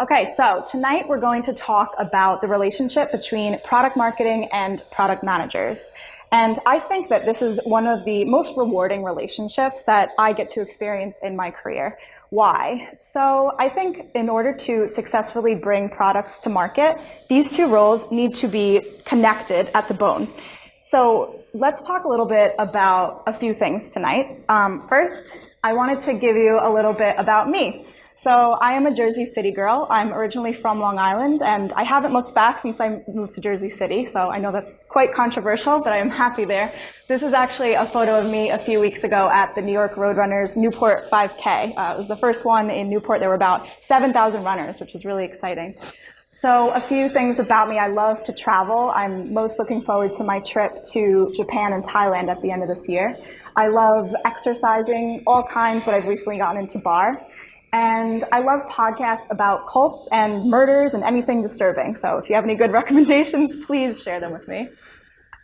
Okay, so tonight we're going to talk about the relationship between product marketing and product managers. And I think that this is one of the most rewarding relationships that I get to experience in my career. Why? So I think in order to successfully bring products to market, these two roles need to be connected at the bone. So let's talk a little bit about a few things tonight. First, I wanted to give you a little bit about me. So I am a Jersey City girl. I'm originally from Long Island, and I haven't looked back since I moved to Jersey City, so I know that's quite controversial, but I am happy there. This is actually a photo of me a few weeks ago at the New York Roadrunners Newport 5K. It was the first one in Newport. There were about 7,000 runners, which was really exciting. So a few things about me. I love to travel. I'm most looking forward to my trip to Japan and Thailand at the end of this year. I love exercising, all kinds, but I've recently gotten into bar. And I love podcasts about cults and murders and anything disturbing. So if you have any good recommendations, please share them with me.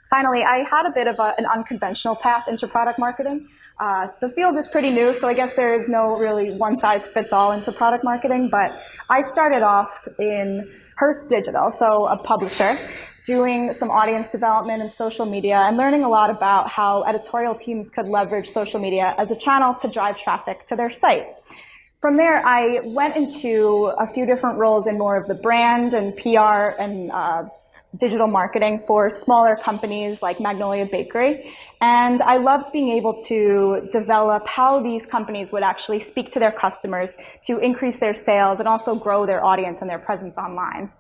Finally, I had a bit of an unconventional path into product marketing. The field is pretty new, so I guess there is no really one-size-fits-all into product marketing, but I started off in Hearst Digital, so a publisher, doing some audience development and social media and learning a lot about how editorial teams could leverage social media as a channel to drive traffic to their site. From there, I went into a few different roles in more of the brand and PR and digital marketing for smaller companies like Magnolia Bakery. And I loved being able to develop how these companies would actually speak to their customers to increase their sales and also grow their audience and their presence online.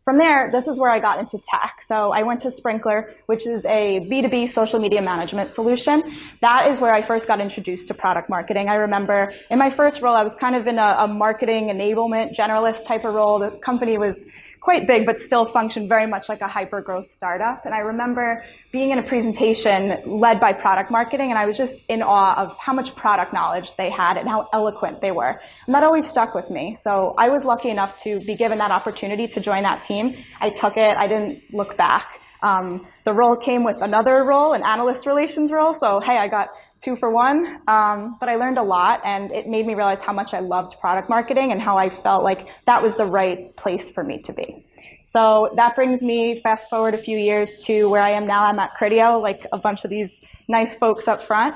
From there, this is where I got into tech. So I went to Sprinkler, which is a B2B social media management solution. That is where I first got introduced to product marketing. I remember in my first role, I was kind of in a marketing enablement generalist type of role. The company was quite big, but still functioned very much like a hyper-growth startup. And I remember being in a presentation led by product marketing, and I was just in awe of how much product knowledge they had and how eloquent they were. And that always stuck with me. So I was lucky enough to be given that opportunity to join that team. I took it. I didn't look back. The role came with another role, an analyst relations role. So, hey, I got 2 for 1. But I learned a lot, and it made me realize how much I loved product marketing and how I felt like that was the right place for me to be. So that brings me fast forward a few years to where I am now. I'm at Criteo, like a bunch of these nice folks up front.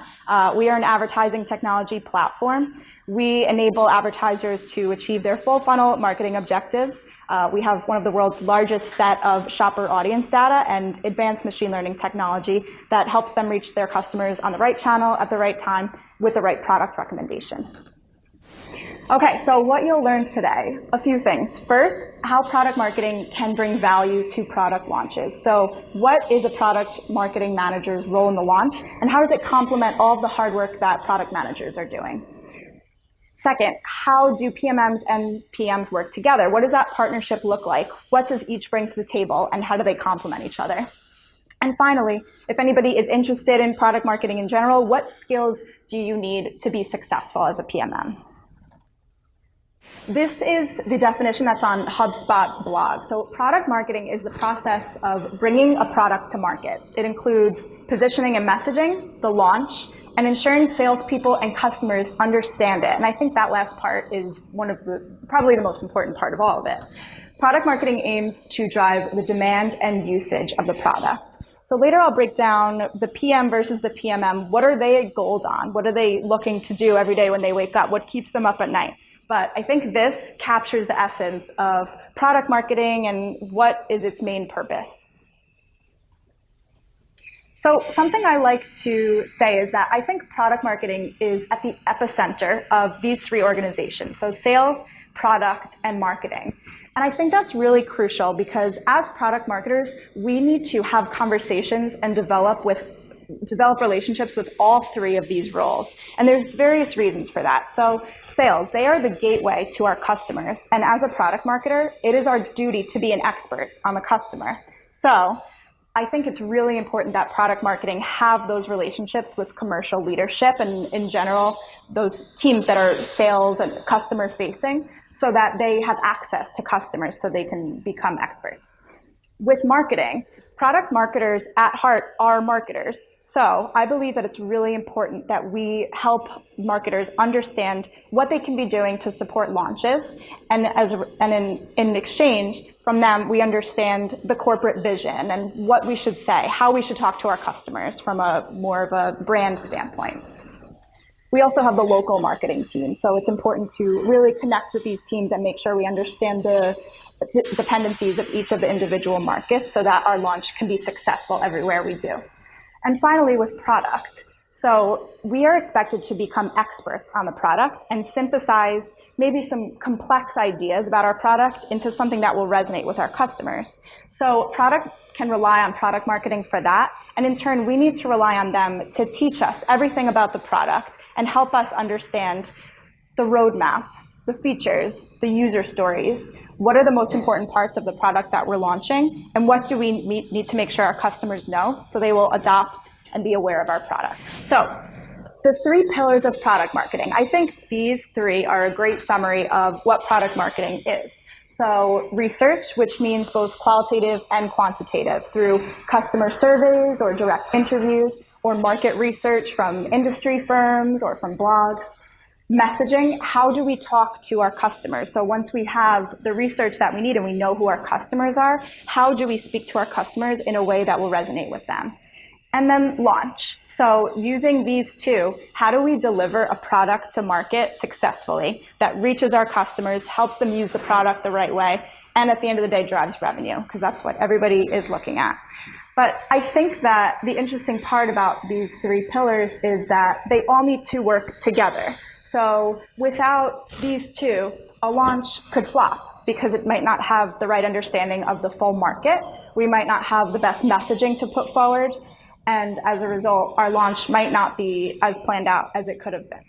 We are an advertising technology platform. We enable advertisers to achieve their full funnel marketing objectives. We have one of the world's largest set of shopper audience data and advanced machine learning technology that helps them reach their customers on the right channel at the right time with the right product recommendation. Okay, so what you'll learn today, a few things. First, how product marketing can bring value to product launches. So what is a product marketing manager's role in the launch, and how does it complement all of the hard work that product managers are doing? Second, how do PMMs and PMs work together? What does that partnership look like? What does each bring to the table, and how do they complement each other? And finally, if anybody is interested in product marketing in general, what skills do you need to be successful as a PMM? This is the definition that's on HubSpot's blog. So product marketing is the process of bringing a product to market. It includes positioning and messaging, the launch, and ensuring salespeople and customers understand it. And I think that last part is probably the most important part of all of it. Product marketing aims to drive the demand and usage of the product. So later I'll break down the PM versus the PMM. What are they goals on? What are they looking to do every day when they wake up? What keeps them up at night? But I think this captures the essence of product marketing and what is its main purpose. So something I like to say is that I think product marketing is at the epicenter of these 3 organizations. So sales, product, and marketing. And I think that's really crucial because as product marketers, we need to have conversations and develop relationships with all 3 of these roles. And there's various reasons for that. So sales, they are the gateway to our customers. And as a product marketer, it is our duty to be an expert on the customer. So I think it's really important that product marketing have those relationships with commercial leadership and in general, those teams that are sales and customer facing so that they have access to customers so they can become experts. With marketing, Product marketers at heart are marketers. So I believe that it's really important that we help marketers understand what they can be doing to support launches. And in exchange from them, we understand the corporate vision and what we should say, how we should talk to our customers from a more of a brand standpoint. We also have the local marketing team. So it's important to really connect with these teams and make sure we understand the dependencies of each of the individual markets so that our launch can be successful everywhere we do. And finally, with product. So we are expected to become experts on the product and synthesize maybe some complex ideas about our product into something that will resonate with our customers. So product can rely on product marketing for that. And in turn, we need to rely on them to teach us everything about the product and help us understand the roadmap, the features, the user stories. What are the most important parts of the product that we're launching? And what do we need to make sure our customers know so they will adopt and be aware of our product? So the 3 pillars of product marketing. I think these 3 are a great summary of what product marketing is. So research, which means both qualitative and quantitative through customer surveys or direct interviews or market research from industry firms or from blogs. Messaging, how do we talk to our customers? So once we have the research that we need and we know who our customers are, how do we speak to our customers in a way that will resonate with them? And then launch. So using these 2, how do we deliver a product to market successfully that reaches our customers, helps them use the product the right way, and at the end of the day drives revenue, because that's what everybody is looking at. But I think that the interesting part about these 3 pillars is that they all need to work together. So without these 2, a launch could flop because it might not have the right understanding of the full market. We might not have the best messaging to put forward. And as a result, our launch might not be as planned out as it could have been.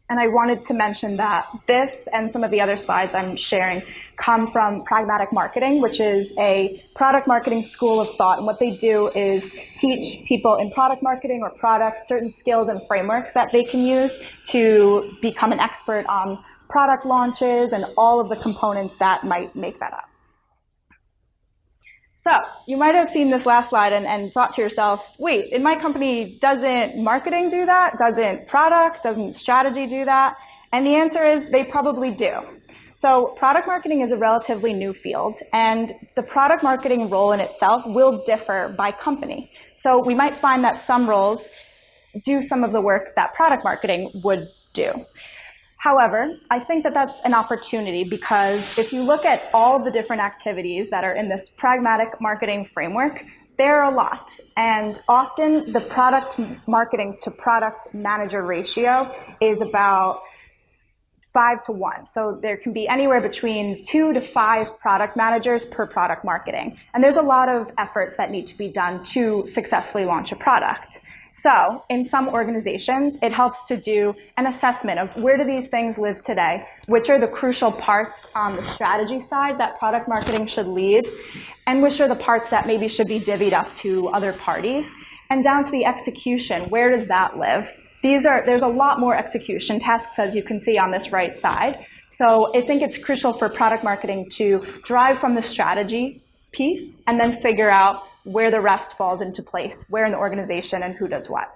And I wanted to mention that this and some of the other slides I'm sharing come from pragmatic marketing, which is a product marketing school of thought. And what they do is teach people in product marketing or product certain skills and frameworks that they can use to become an expert on product launches and all of the components that might make that up. So you might have seen this last slide and thought to yourself, wait, in my company, doesn't marketing do that? Doesn't product, doesn't strategy do that? And the answer is they probably do. So product marketing is a relatively new field, and the product marketing role in itself will differ by company. So we might find that some roles do some of the work that product marketing would do. However, I think that that's an opportunity because if you look at all the different activities that are in this pragmatic marketing framework, there are a lot. And often the product marketing to product manager ratio is about 5 to 1. So there can be anywhere between 2 to 5 product managers per product marketing. And there's a lot of efforts that need to be done to successfully launch a product. So in some organizations, it helps to do an assessment of where do these things live today, which are the crucial parts on the strategy side that product marketing should lead, and which are the parts that maybe should be divvied up to other parties, and down to the execution, where does that live? There's a lot more execution tasks, as you can see on this right side. So I think it's crucial for product marketing to drive from the strategy piece and then figure out where the rest falls into place, where in the organization and who does what.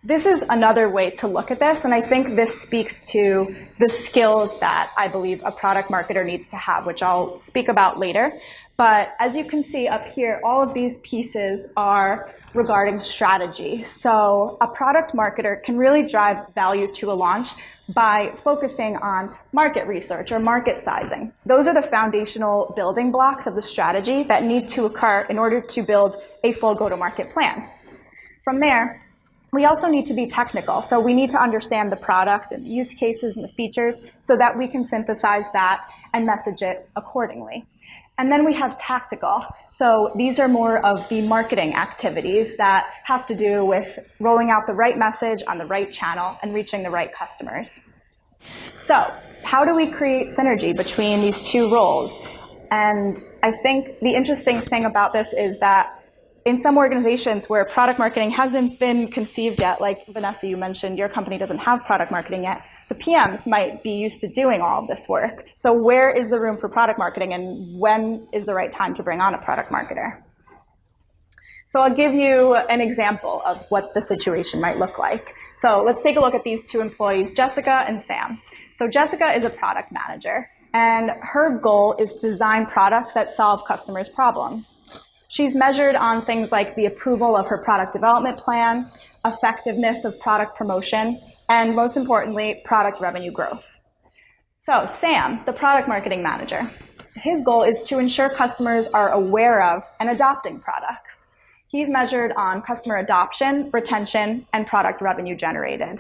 This is another way to look at this, and I think this speaks to the skills that I believe a product marketer needs to have, which I'll speak about later. But as you can see up here, all of these pieces are regarding strategy. So a product marketer can really drive value to a launch by focusing on market research or market sizing. Those are the foundational building blocks of the strategy that need to occur in order to build a full go-to-market plan. From there, we also need to be technical. So we need to understand the product and the use cases and the features so that we can synthesize that and message it accordingly. And then we have tactical. So these are more of the marketing activities that have to do with rolling out the right message on the right channel and reaching the right customers. So how do we create synergy between these 2 roles? And I think the interesting thing about this is that in some organizations where product marketing hasn't been conceived yet, like Vanessa, you mentioned, your company doesn't have product marketing yet, the PMs might be used to doing all of this work. So where is the room for product marketing, and when is the right time to bring on a product marketer? So I'll give you an example of what the situation might look like. So let's take a look at these two employees, Jessica and Sam. So Jessica is a product manager, and her goal is to design products that solve customers' problems. She's measured on things like the approval of her product development plan, effectiveness of product promotion, and most importantly, product revenue growth. So Sam, the product marketing manager, his goal is to ensure customers are aware of and adopting products. He's measured on customer adoption, retention, and product revenue generated.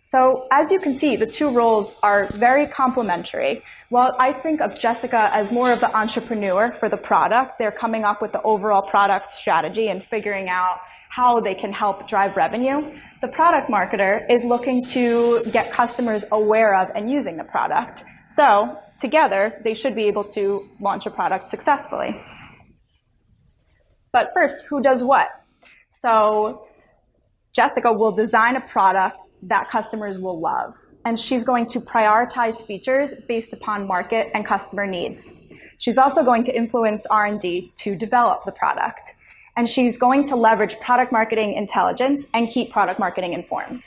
So as you can see, the two roles are very complementary. While I think of Jessica as more of the entrepreneur for the product, they're coming up with the overall product strategy and figuring out how they can help drive revenue. The product marketer is looking to get customers aware of and using the product. So together, they should be able to launch a product successfully. But first, who does what? So Jessica will design a product that customers will love, and she's going to prioritize features based upon market and customer needs. She's also going to influence R&D to develop the product, and she's going to leverage product marketing intelligence and keep product marketing informed.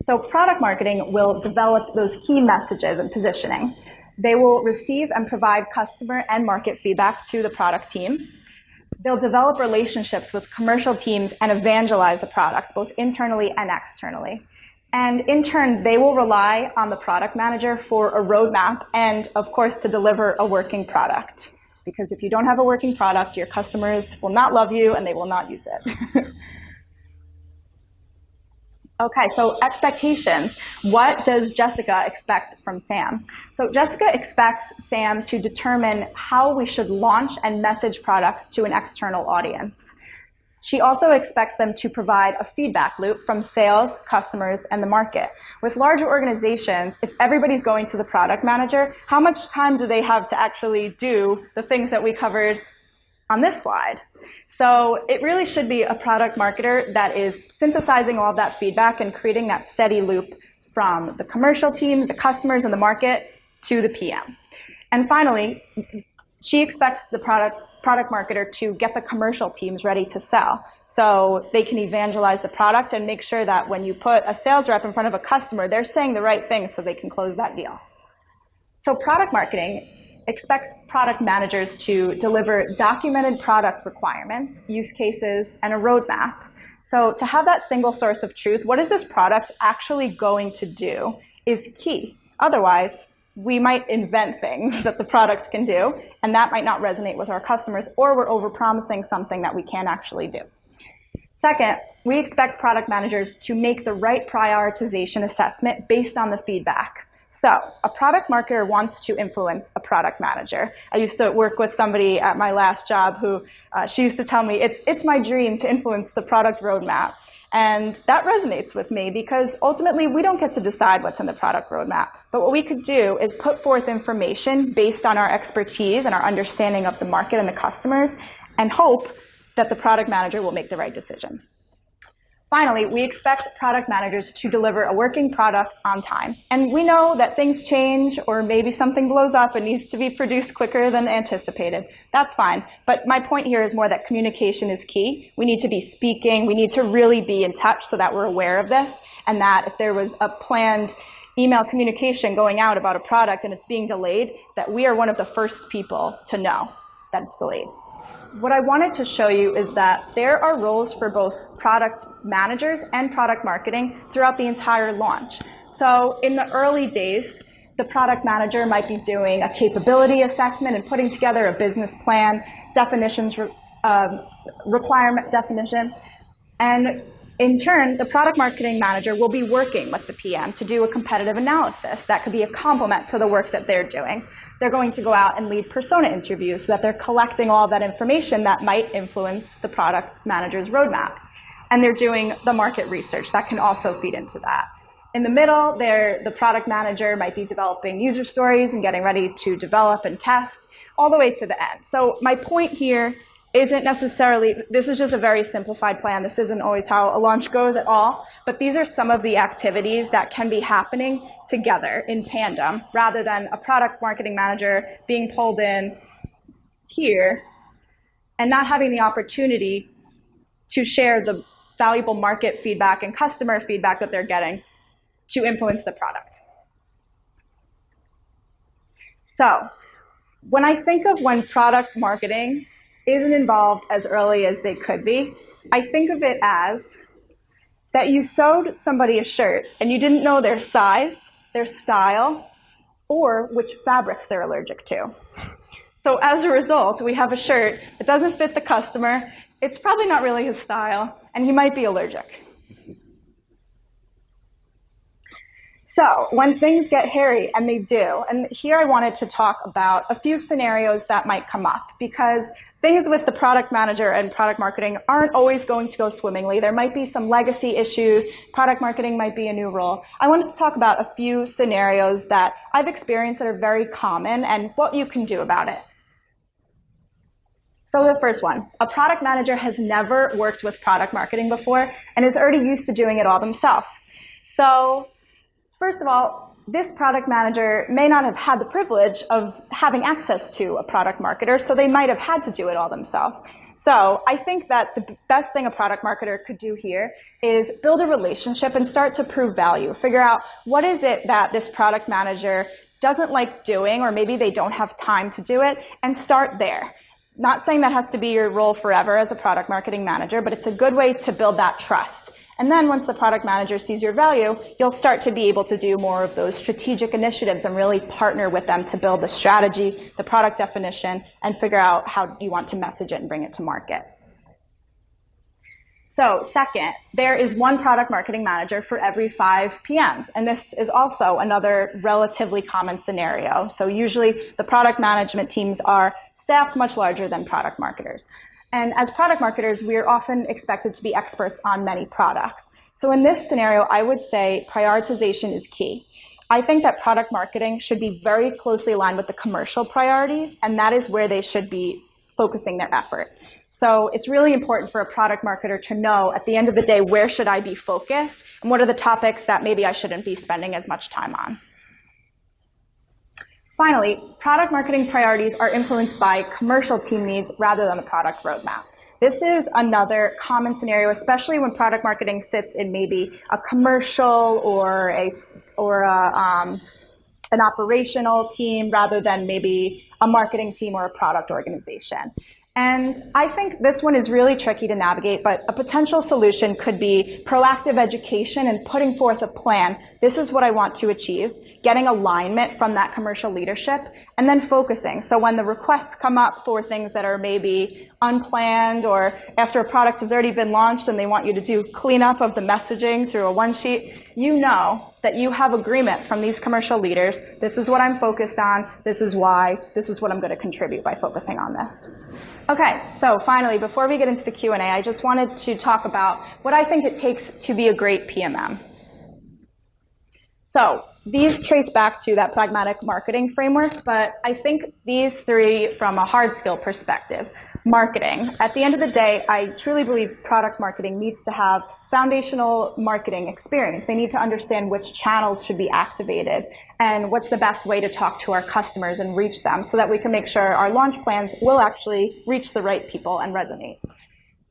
So product marketing will develop those key messages and positioning. They will receive and provide customer and market feedback to the product team. They'll develop relationships with commercial teams and evangelize the product, both internally and externally. And in turn, they will rely on the product manager for a roadmap and, of course, to deliver a working product. Because if you don't have a working product, your customers will not love you and they will not use it. Okay, so expectations. What does Jessica expect from Sam? So Jessica expects Sam to determine how we should launch and message products to an external audience. She also expects them to provide a feedback loop from sales, customers, and the market. With larger organizations, if everybody's going to the product manager, how much time do they have to actually do the things that we covered on this slide? So it really should be a product marketer that is synthesizing all of that feedback and creating that steady loop from the commercial team, the customers, and the market to the PM. And finally, she expects the product marketer to get the commercial teams ready to sell so they can evangelize the product and make sure that when you put a sales rep in front of a customer, they're saying the right things so they can close that deal. So product marketing expects product managers to deliver documented product requirements, use cases, and a roadmap. So to have that single source of truth, what is this product actually going to do, is key. Otherwise, we might invent things that the product can do, and that might not resonate with our customers, or we're overpromising something that we can't actually do. Second, we expect product managers to make the right prioritization assessment based on the feedback. So a product marketer wants to influence a product manager. I used to work with somebody at my last job who she used to tell me, it's my dream to influence the product roadmap. And that resonates with me because ultimately we don't get to decide what's in the product roadmap. But what we could do is put forth information based on our expertise and our understanding of the market and the customers and hope that the product manager will make the right decision. Finally, we expect product managers to deliver a working product on time. And we know that things change or maybe something blows up and needs to be produced quicker than anticipated. That's fine. But my point here is more that communication is key. We need to be speaking. We need to really be in touch so that we're aware of this, and that if there was a planned email communication going out about a product and it's being delayed, that we are one of the first people to know that it's delayed. What I wanted to show you is that there are roles for both product managers and product marketing throughout the entire launch. So in the early days, the product manager might be doing a capability assessment and putting together a business plan, definitions, requirement definition. And in turn, the product marketing manager will be working with the PM to do a competitive analysis that could be a complement to the work that they're doing. They're going to go out and lead persona interviews so that they're collecting all that information that might influence the product manager's roadmap. And they're doing the market research that can also feed into that. In the middle, the product manager might be developing user stories and getting ready to develop and test all the way to the end. So my point here isn't necessarily, this is just a very simplified plan. This isn't always how a launch goes at all, but these are some of the activities that can be happening together in tandem rather than a product marketing manager being pulled in here and not having the opportunity to share the valuable market feedback and customer feedback that they're getting to influence the product. So when I think of when product marketing isn't involved as early as they could be, I think of it as that you sewed somebody a shirt and you didn't know their size, their style, or which fabrics they're allergic to. So as a result, we have a shirt that doesn't fit the customer, it's probably not really his style, and he might be allergic. So when things get hairy, and they do, and here I wanted to talk about a few scenarios that might come up, because things with the product manager and product marketing aren't always going to go swimmingly. There might be some legacy issues. Product marketing might be a new role. I wanted to talk about a few scenarios that I've experienced that are very common and what you can do about it. So the first one, a product manager has never worked with product marketing before and is already used to doing it all themselves. So first of all, this product manager may not have had the privilege of having access to a product marketer, so they might have had to do it all themselves. So I think that the best thing a product marketer could do here is build a relationship and start to prove value. Figure out what is it that this product manager doesn't like doing, or maybe they don't have time to do it, and start there. Not saying that has to be your role forever as a product marketing manager, but it's a good way to build that trust. And then once the product manager sees your value, you'll start to be able to do more of those strategic initiatives and really partner with them to build the strategy, the product definition, and figure out how you want to message it and bring it to market. So second, there is one product marketing manager for every 5 PMs. And this is also another relatively common scenario. So usually the product management teams are staffed much larger than product marketers. And as product marketers, we are often expected to be experts on many products. So in this scenario, I would say prioritization is key. I think that product marketing should be very closely aligned with the commercial priorities, and that is where they should be focusing their effort. So it's really important for a product marketer to know at the end of the day, where should I be focused and what are the topics that maybe I shouldn't be spending as much time on. Finally, product marketing priorities are influenced by commercial team needs rather than the product roadmap. This is another common scenario, especially when product marketing sits in maybe a commercial or an operational team rather than maybe a marketing team or a product organization. And I think this one is really tricky to navigate, but a potential solution could be proactive education and putting forth a plan. This is what I want to achieve, getting alignment from that commercial leadership, and then focusing. So when the requests come up for things that are maybe unplanned, or after a product has already been launched and they want you to do cleanup of the messaging through a one sheet, you know that you have agreement from these commercial leaders. This is what I'm focused on. This is why. This is what I'm going to contribute by focusing on this. Okay, so finally, before we get into the Q&A, I just wanted to talk about what I think it takes to be a great PMM. So these trace back to that pragmatic marketing framework, but I think these 3 from a hard skill perspective. Marketing. At the end of the day, I truly believe product marketing needs to have foundational marketing experience. They need to understand which channels should be activated and what's the best way to talk to our customers and reach them so that we can make sure our launch plans will actually reach the right people and resonate.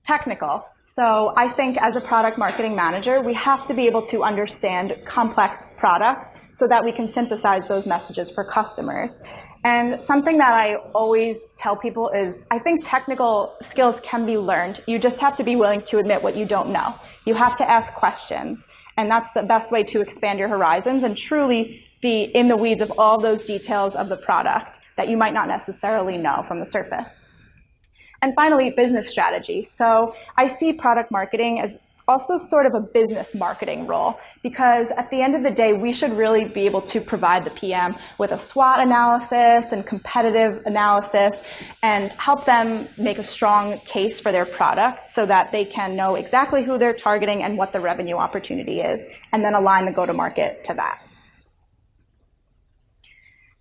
Technical. So I think as a product marketing manager, we have to be able to understand complex products so that we can synthesize those messages for customers. And something that I always tell people is I think technical skills can be learned. You just have to be willing to admit what you don't know. You have to ask questions. And that's the best way to expand your horizons and truly be in the weeds of all those details of the product that you might not necessarily know from the surface. And finally, business strategy. So I see product marketing as also sort of a business marketing role, because at the end of the day, we should really be able to provide the PM with a SWOT analysis and competitive analysis and help them make a strong case for their product so that they can know exactly who they're targeting and what the revenue opportunity is, and then align the go-to-market to that.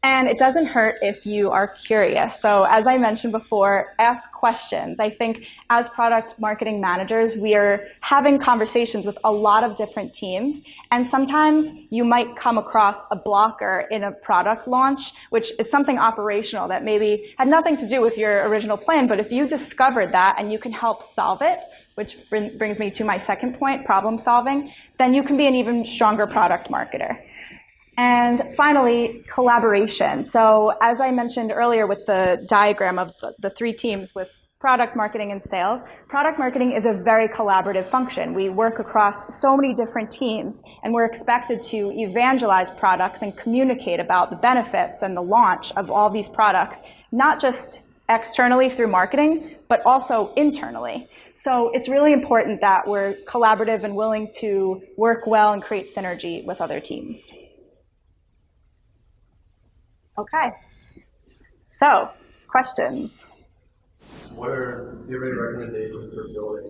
And it doesn't hurt if you are curious. So as I mentioned before, ask questions. I think as product marketing managers, we are having conversations with a lot of different teams. And sometimes you might come across a blocker in a product launch, which is something operational that maybe had nothing to do with your original plan. But if you discovered that and you can help solve it, which brings me to my second point, problem solving, then you can be an even stronger product marketer. And finally, collaboration. So as I mentioned earlier with the diagram of the three teams with product marketing and sales, product marketing is a very collaborative function. We work across so many different teams, and we're expected to evangelize products and communicate about the benefits and the launch of all these products, not just externally through marketing, but also internally. So it's really important that we're collaborative and willing to work well and create synergy with other teams. Okay, so questions? Do you have any recommendations for building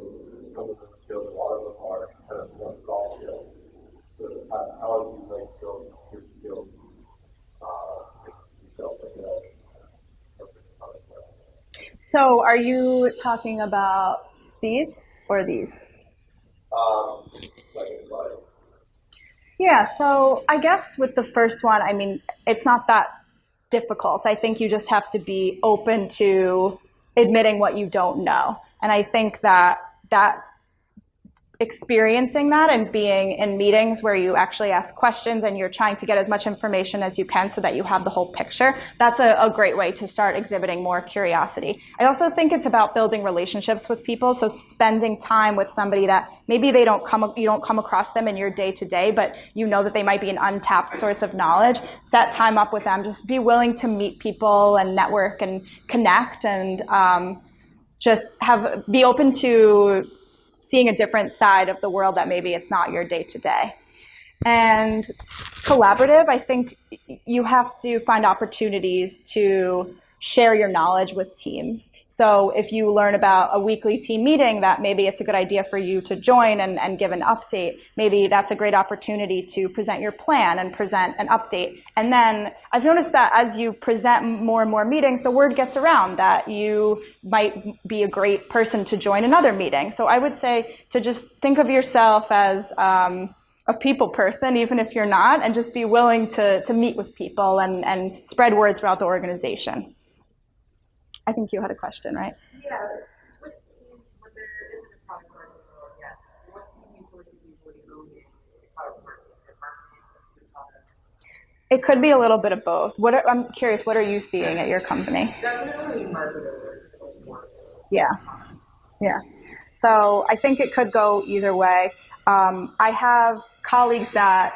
some of the skills? A lot of them are kind of more soft skills. So how do you like build your skills? So are you talking about these or these? Yeah, so I guess with the first one, I mean, it's not that difficult. I think you just have to be open to admitting what you don't know. And I think that experiencing that and being in meetings where you actually ask questions and you're trying to get as much information as you can so that you have the whole picture, that's a great way to start exhibiting more curiosity. I also think it's about building relationships with people, so spending time with somebody that maybe you don't come across them in your day-to-day, but you know that they might be an untapped source of knowledge. Set time up with them. Just be willing to meet people and network and connect, and be open to seeing a different side of the world that maybe it's not your day-to-day. And collaborative, I think you have to find opportunities to share your knowledge with teams. So if you learn about a weekly team meeting that maybe it's a good idea for you to join and give an update, maybe that's a great opportunity to present your plan and present an update. And then I've noticed that as you present more and more meetings, the word gets around that you might be a great person to join another meeting. So I would say to just think of yourself as a people person, even if you're not, and just be willing to meet with people and spread word throughout the organization. I think you had a question, right? Yeah. With teams, when there isn't a product marketing role yet, what team usually owning product marketing and marketing? It could be a little bit of both. I'm curious, what are you seeing at your company? Definitely marketers. Yeah. Yeah. So I think it could go either way. I have colleagues that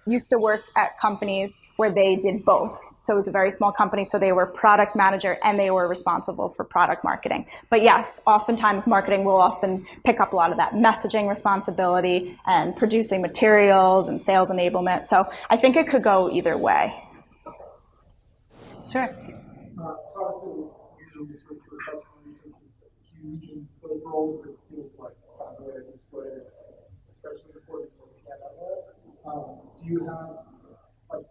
used to work at companies where they did both. So it was a very small company, so they were product manager and they were responsible for product marketing. But yes, oftentimes marketing will often pick up a lot of that messaging responsibility and producing materials and sales enablement. So I think it could go either way. Sure. So obviously, usually research or customer research is huge, and those roles it feels like display, especially before the do you have like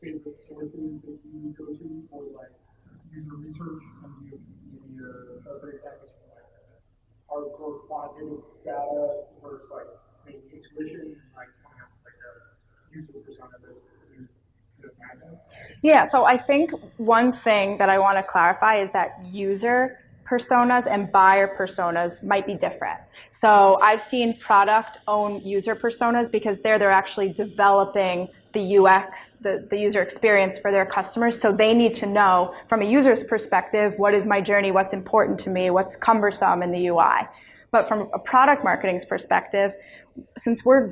favorite sources that you go to for like user research? And do you maybe a great package for like hardcore quantitative data versus like maybe intuition, like coming up with like a user persona that you could imagine? Yeah, so I think one thing that I want to clarify is that user personas and buyer personas might be different. So I've seen product own user personas because they're actually developing the UX, the user experience for their customers. So they need to know from a user's perspective, what is my journey, what's important to me, what's cumbersome in the UI. But from a product marketing's perspective, since our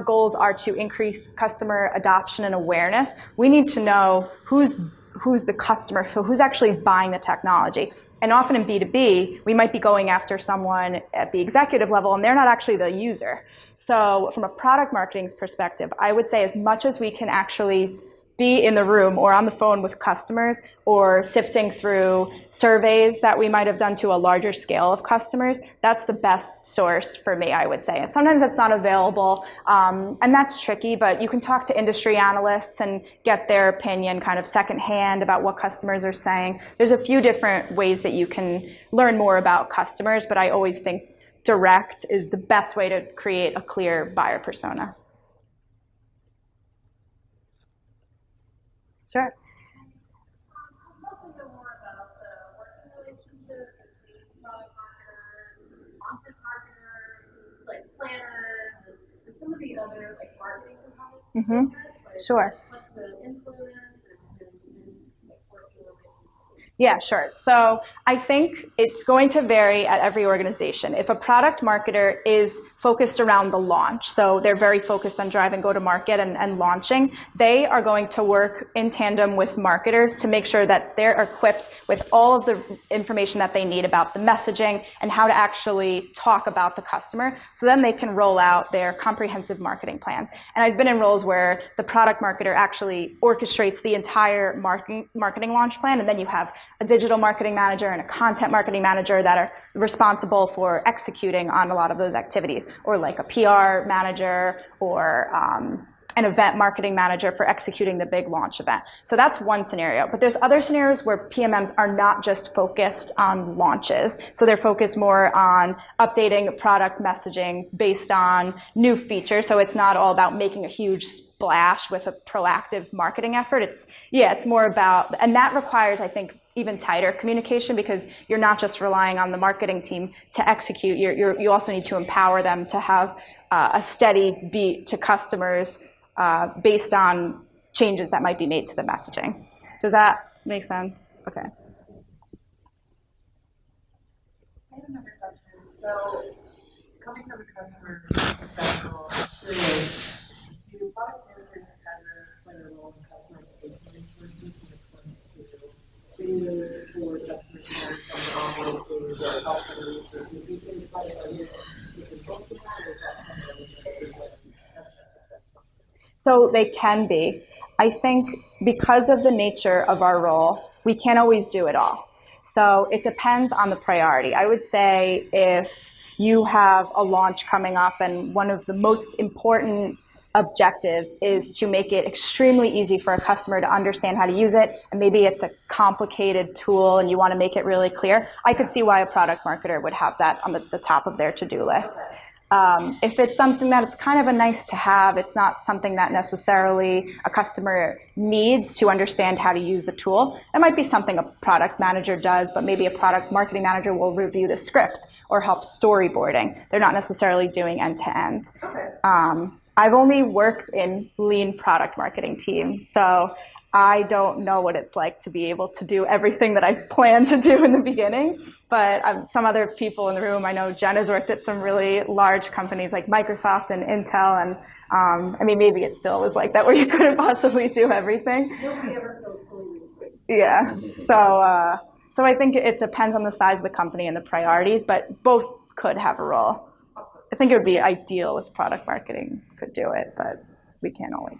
goals are to increase customer adoption and awareness, we need to know who's the customer, so who's actually buying the technology. And often in B2B, we might be going after someone at the executive level and they're not actually the user. So from a product marketing's perspective, I would say as much as we can actually be in the room or on the phone with customers or sifting through surveys that we might have done to a larger scale of customers, that's the best source for me, I would say. And sometimes that's not available, and that's tricky, but you can talk to industry analysts and get their opinion kind of secondhand about what customers are saying. There's a few different ways that you can learn more about customers, but I always think direct is the best way to create a clear buyer persona. Sure. I'd love to know more about the working relationship between product marketers, content marketers, like planners, and some of the other like marketing components of business. Like, Sure. what's the influence and like working relationship? Yeah, sure. So I think it's going to vary at every organization. If a product marketer is focused around the launch, so they're very focused on driving go-to-market and launching, they are going to work in tandem with marketers to make sure that they're equipped with all of the information that they need about the messaging and how to actually talk about the customer, so then they can roll out their comprehensive marketing plan. And I've been in roles where the product marketer actually orchestrates the entire marketing launch plan, and then you have a digital marketing manager and a content marketing manager that are responsible for executing on a lot of those activities, or like a PR manager or an event marketing manager for executing the big launch event. So that's one scenario. But there's other scenarios where PMMs are not just focused on launches. So they're focused more on updating product messaging based on new features. So it's not all about making a huge splash with a proactive marketing effort. It's more about, and that requires, I think, even tighter communication, because you're not just relying on the marketing team to execute. You also need to empower them to have a steady beat to customers based on changes that might be made to the messaging. Does that make sense? Okay. I have another question. So, coming from a customer professional experience, do product managers and competitors play a role in customer engagement resources when it comes to videos for customers who are from the onboarding phase or help them research? Do you think like are you both of that, or is that something that is like So they can be. I think because of the nature of our role, we can't always do it all. So it depends on the priority. I would say if you have a launch coming up and one of the most important objectives is to make it extremely easy for a customer to understand how to use it, and maybe it's a complicated tool and you want to make it really clear, I could see why a product marketer would have that on the top of their to-do list. If it's something that it's kind of a nice to have, it's not something that necessarily a customer needs to understand how to use the tool, it might be something a product manager does, but maybe a product marketing manager will review the script or help storyboarding. They're not necessarily doing end-to-end. I've only worked in lean product marketing teams, so I don't know what it's like to be able to do everything that I planned to do in the beginning, but some other people in the room, I know Jen has worked at some really large companies like Microsoft and Intel, and I mean, maybe it still was like that where you couldn't possibly do everything. nobody ever feels fully equipped? Yeah, so I think it depends on the size of the company and the priorities, but both could have a role. I think it would be ideal if product marketing could do it, but we can't always.